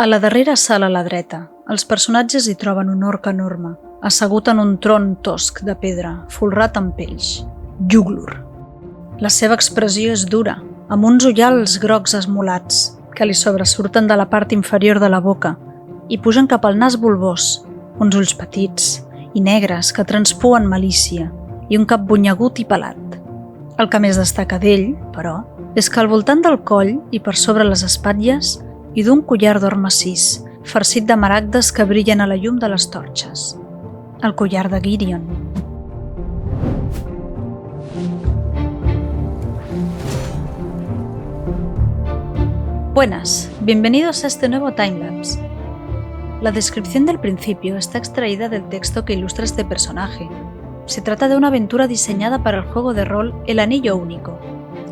A la darrera sala a la dreta, els personatges hi troben un orc enorme, assegut en un tron tosc de pedra, folrat amb pells. Yuglur. La seva expressió és dura, amb uns ullals grocs esmolats, que li sobresurten de la part inferior de la boca i pugen cap al nas bulbós, uns ulls petits i negres que transpuen malícia i un cap bunyegut i pelat. El que més destaca d'ell, però, és que al voltant del coll i per sobre les espatlles hi du un collar d'or massís, farcit de maragdes que brillen a la llum de les torxes. El collar de Girion. Buenas, bienvenidos a este nuevo timelapse. La descripción del principio está extraída del texto que ilustra este personaje. Se trata de una aventura diseñada para el juego de rol El Anillo Único,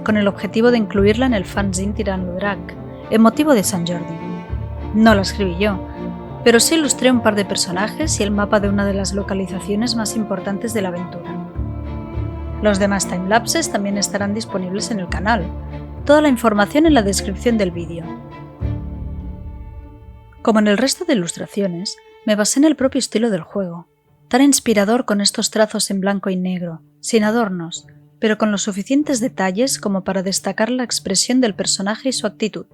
con el objetivo de incluirla en el fanzine Tirant-lo Drac, en motivo de Sant Jordi. No la escribí yo, pero sí ilustré un par de personajes y el mapa de una de las localizaciones más importantes de la aventura. Los demás timelapses también estarán disponibles en el canal. Toda la información en la descripción del vídeo. Como en el resto de ilustraciones, me basé en el propio estilo del juego, tan inspirador con estos trazos en blanco y negro, sin adornos, pero con los suficientes detalles como para destacar la expresión del personaje y su actitud.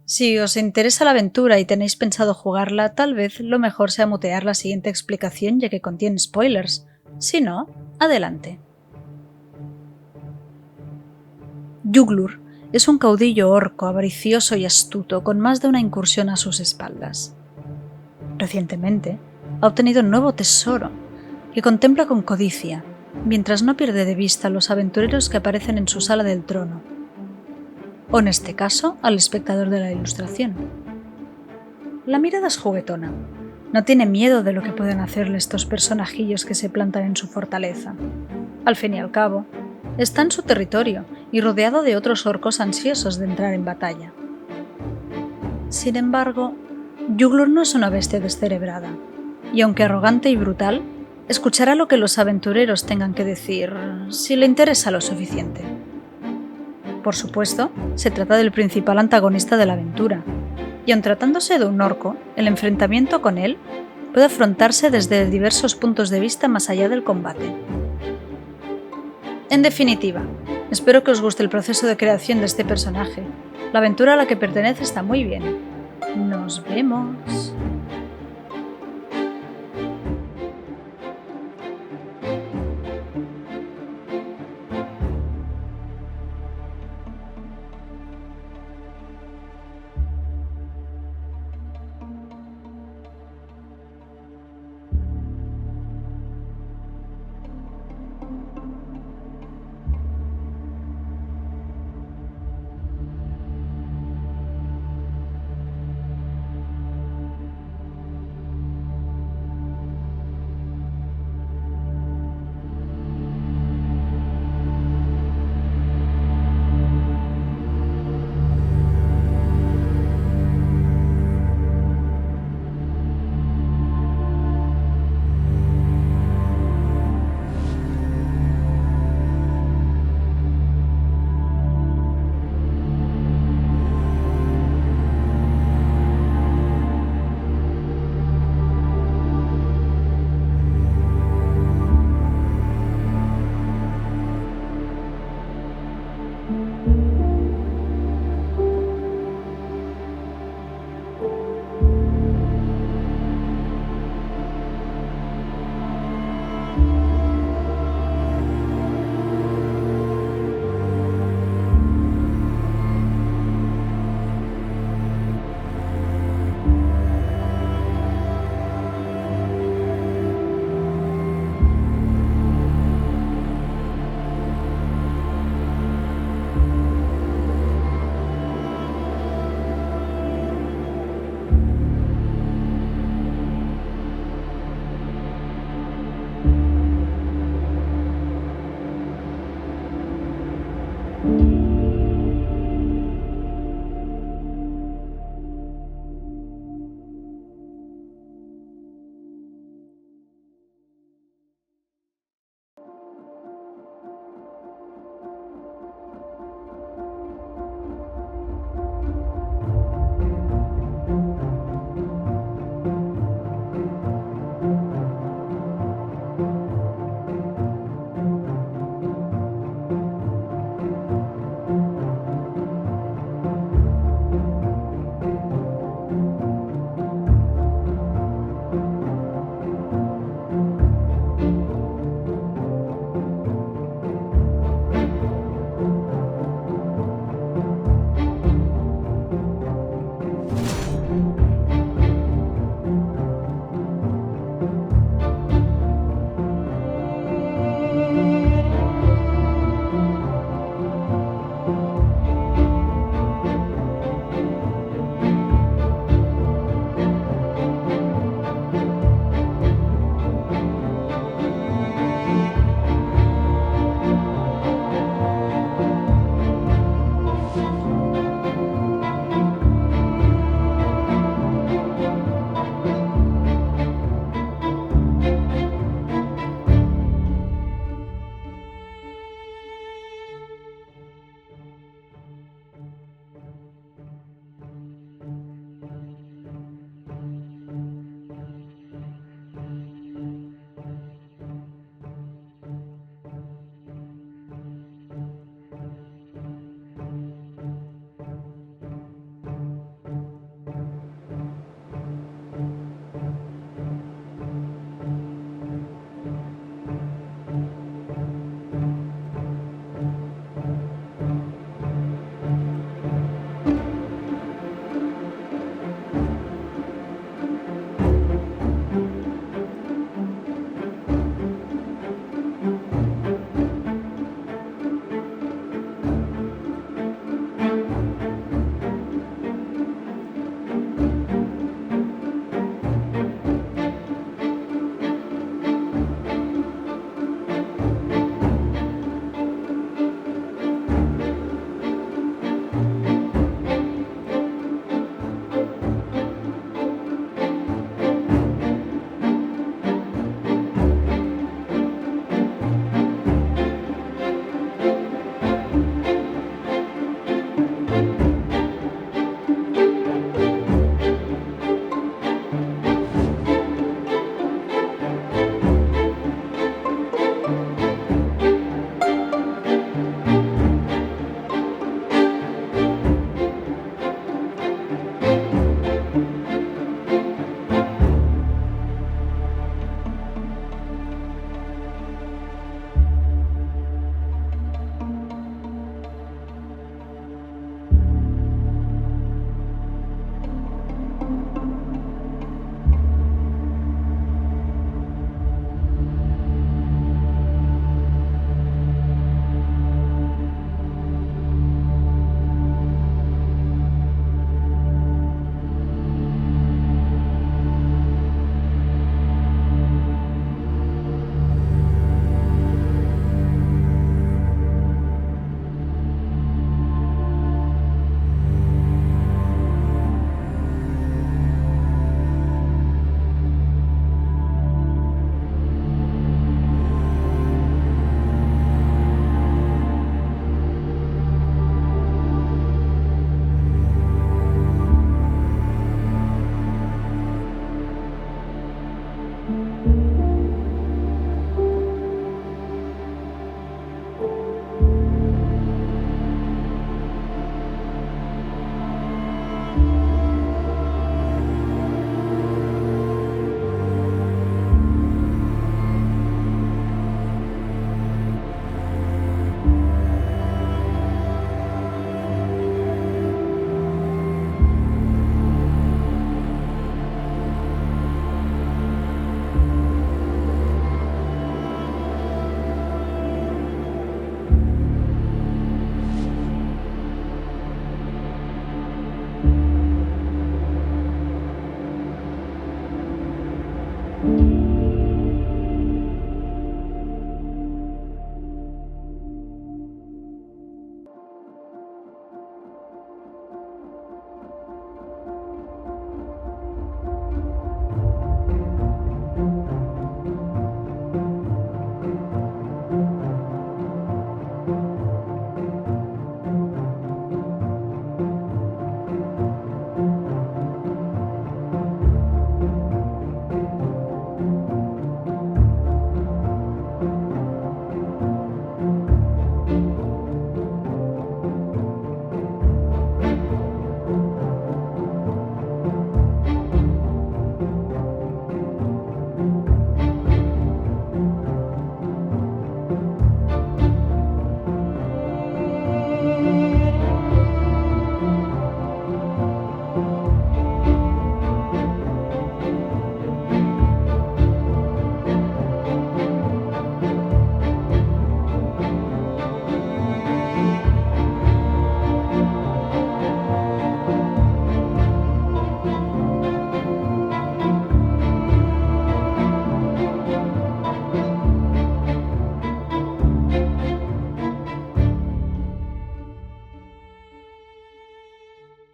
Si os interesa la aventura y tenéis pensado jugarla, tal vez lo mejor sea mutear la siguiente explicación ya que contiene spoilers. Si no, adelante. Yuglur es un caudillo orco avaricioso y astuto con más de una incursión a sus espaldas. Recientemente, ha obtenido un nuevo tesoro que contempla con codicia, mientras no pierde de vista a los aventureros que aparecen en su sala del trono, o en este caso, al espectador de la ilustración. La mirada es juguetona, no tiene miedo de lo que pueden hacerle estos personajillos que se plantan en su fortaleza. Al fin y al cabo, está en su territorio y rodeado de otros orcos ansiosos de entrar en batalla. Sin embargo, Yuglur no es una bestia descerebrada, y aunque arrogante y brutal, escuchará lo que los aventureros tengan que decir, si le interesa lo suficiente. Por supuesto, se trata del principal antagonista de la aventura, y aun tratándose de un orco, el enfrentamiento con él puede afrontarse desde diversos puntos de vista más allá del combate. En definitiva, espero que os guste el proceso de creación de este personaje. La aventura a la que pertenece está muy bien. ¡Nos vemos!